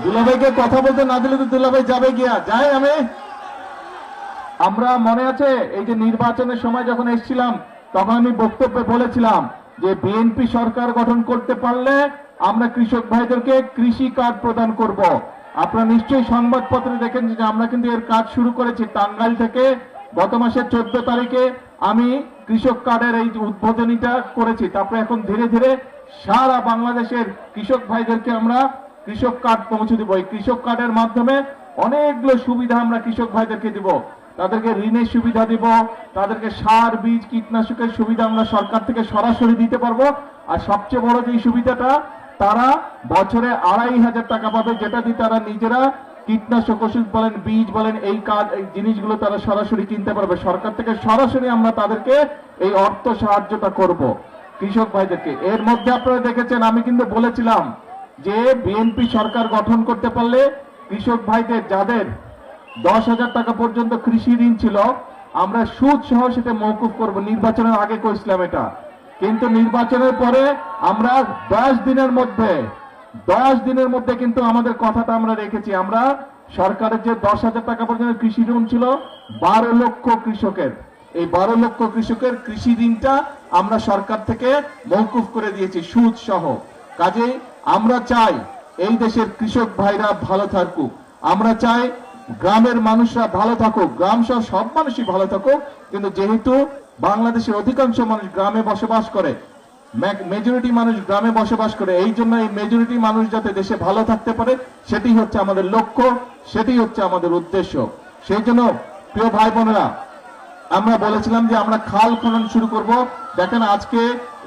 দুলাভাইকে কথা বলতে না দিলে তো দুলাভাই যাবে গিয়া যায়। আমরা মনে আছে এই যে নির্বাচনের সময় যখন এসেছিলাম তখন আমি বক্তব্যে বলেছিলাম যে বিএনপি সরকার গঠন করতে পারলে আমরা কৃষক ভাইদেরকে কৃষি কার্ড প্রদান করব। আপনারা নিশ্চয়ই সংবাদপত্রে দেখেন যে আমরা কিন্তু এর কাজ শুরু করেছি টাঙ্গাইল থেকে। গত মাসের 14 তারিখে আমি কৃষক কার্ডের এই উদ্বোধনীটা করেছি। তারপরে এখন ধীরে ধীরে সারা বাংলাদেশের কৃষক ভাইদেরকে আমরা কৃষক কার্ড পৌঁছে দিব। এই কৃষক কার্ডের মাধ্যমে অনেকগুলো সুবিধা আমরা কৃষক ভাইদেরকে দিব। তাদেরকে ঋণের সুবিধা দিব, তাদেরকে সার বীজ কীটনাশকের সুবিধা আমরা সরকার থেকে সরাসরি দিতে পারবো। আর সবচেয়ে বড় যে সুবিধাটা, তারা বছরে 2,500 টাকা পাবে, যেটা দিয়ে তারা নিজেরা কীটনাশক ওষুধ বলেন, বীজ বলেন, এই জিনিসগুলো তারা সরাসরি কিনতে পারবে। সরকার থেকে সরাসরি আমরা তাদেরকে এই অর্থ সাহায্যটা করব কৃষক ভাইদেরকে। এর মধ্যে আপনারা দেখেছেন আমি কিন্তু বলেছিলাম যে বিএনপি সরকার গঠন করতে পারলে কৃষক ভাইদের যাদের 10,000 টাকা পর্যন্ত কৃষি ঋণ ছিল আমরা সুদ সহ সেটা মওকুফ করব। নির্বাচনের আগে কইছিলাম এটা, কিন্তু নির্বাচনের পরে আমরা 10 দিনের মধ্যে কিন্তু আমাদের কথাটা আমরা রেখেছি। আমরা সরকারের যে 10,000 টাকা পর্যন্ত কৃষি ঋণ ছিল 12 লক্ষ কৃষকের, এই 12 লক্ষ কৃষকের কৃষি ঋণটা আমরা সরকার থেকে মওকুফ করে দিয়েছি সুদ সহ। কাজেই আমরা চাই এই দেশের কৃষক ভাইরা ভালো থাকুক, আমরা চাই গ্রামের মানুষরা ভালো থাকুক, গ্রাম সহ সব মানুষই ভালো থাকুক। কিন্তু যেহেতু বাংলাদেশের অধিকাংশ মানুষ গ্রামে বসবাস করে, মেজরিটি মানুষ গ্রামে বসবাস করে, এই জন্য এই মেজরিটি মানুষ যাতে দেশে ভালো থাকতে পারে সেটি হচ্ছে আমাদের লক্ষ্য, সেটি হচ্ছে আমাদের উদ্দেশ্য। সেই জন্য প্রিয় ভাই বোনেরা, আমরা বলেছিলাম যে আমরা খাল খনন শুরু করব। দেখেন আজকে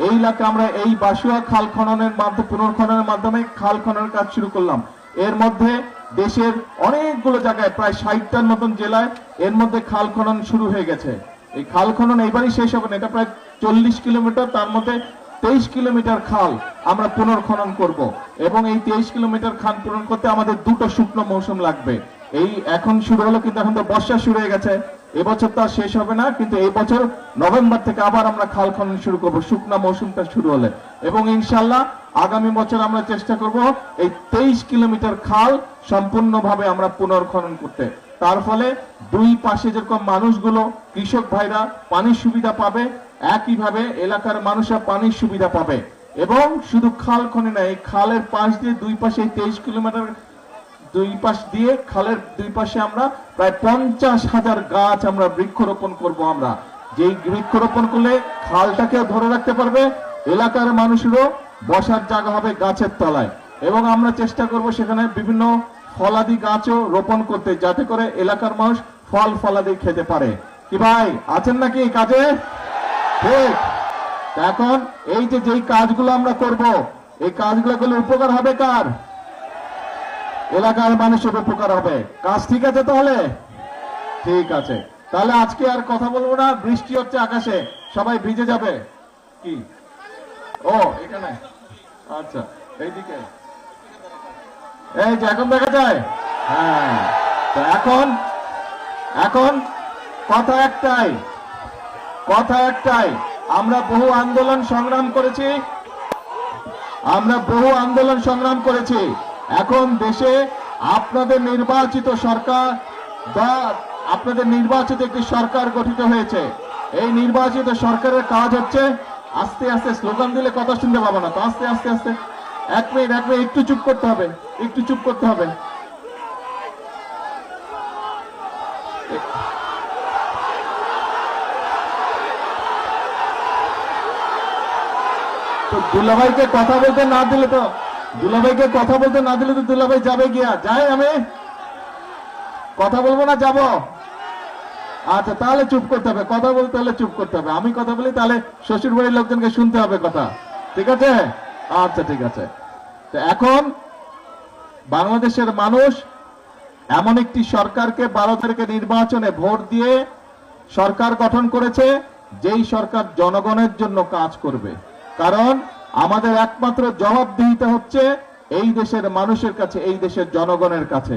এই এলাকা আমরা এই বাসুয়া খাল খননের মাধ্যমে, পুনর্খননের মাধ্যমে খাল খননের কাজ শুরু করলাম। এর মধ্যে দেশের অনেকগুলো জায়গায় প্রায় 60টার মতন জেলায় এর মধ্যে খাল খনন শুরু হয়ে গেছে। এই খাল খনন এবারই শেষ হবে না, এটা প্রায় 40 কিলোমিটার, তার মধ্যে 23 কিলোমিটার খাল আমরা পুনর্খনন করব। এবং এই 23 কিলোমিটার খাল পূরণ করতে আমাদের 2টো শুকনো মৌসুম লাগবে। এই এখন শুরু হলো, কিন্তু এখন তো বর্ষা শুরু হয়ে গেছে, এবছর তো আর শেষ হবে না, কিন্তু এই বছর নভেম্বর থেকে আবার আমরা খাল খনন শুরু করব শুকনা মৌসুমটা শুরু হলে। এবং ইনশাল্লাহ আগামী বছর আমরা চেষ্টা করব এই 23 কিলোমিটার খাল সম্পূর্ণভাবে আমরা পুনর্খনন করতে। তার ফলে দুই পাশে যেরকম মানুষগুলো কৃষক ভাইরা পানির সুবিধা পাবে, একইভাবে এলাকার মানুষরা পানির সুবিধা পাবে। এবং শুধু খাল খনে না, এই খালের পাশ দিয়ে দুই পাশে 23 কিলোমিটার দুই পাশ দিয়ে খালের দুই পাশে আমরা প্রায় 50,000 গাছ আমরা বৃক্ষরোপণ করব। আমরা যেই বৃক্ষরোপণ করলে খালটাকে ধরে রাখতে পারবে, এলাকার মানুষেরও বসার জায়গা হবে গাছের তলায়। এবং আমরা চেষ্টা করব সেখানে বিভিন্ন ফলাদি গাছও রোপণ করতে, যাতে করে এলাকার মানুষ ফল ফলাদি খেতে পারে। কি ভাই আছেন নাকি এই কাজে? ঠিক। এখন এই যে যেই কাজগুলো আমরা করব, এই কাজগুলো করলে উপকার হবে কার? এলাকার মানুষের উপকার হবে। কাজ ঠিক আছে তাহলে? ঠিক আছে, তাহলে আজকে আর কথা বলবো না, বৃষ্টি হচ্ছে আকাশে, সবাই ভিজে যাবে। কি ও এখানে, আচ্ছা এইদিকে, এই যে এখন দেখা যায়। হ্যাঁ, তো এখন কথা একটাই, আমরা বহু আন্দোলন সংগ্রাম করেছি। এখন দেশে আপনাদের নির্বাচিত সরকার বা আপনাদের নির্বাচিত একটি সরকার গঠিত হয়েছে। এই নির্বাচিত সরকারের কাজ হচ্ছে আস্তে আস্তে, স্লোগান দিলে কথা শুনতে পাবো না তো, আস্তে আস্তে আস্তে, এক মিনিট একটু চুপ করতে হবে। তো দুলাভাইকে কথা বলতে না দিলে তো দুলাভাই যাবে গিয়া যায়। আমি কথা বলবো না, যাব? আচ্ছা তাহলে চুপ করতে হবে, কথা বলতে হলে চুপ করতে হবে। আমি কথা বলি তাহলে শ্বশুর বাড়ির লোকজনকে শুনতে হবে কথা, ঠিক আছে? আচ্ছা ঠিক আছে। তো এখন বাংলাদেশের মানুষ এমন একটি সরকারকে 12 তারিখে নির্বাচনে ভোট দিয়ে সরকার গঠন করেছে, যেই সরকার জনগণের জন্য কাজ করবে। কারণ আমাদের একমাত্র জবাবদিহিতা হচ্ছে এই দেশের মানুষের কাছে, এই দেশের জনগণের কাছে।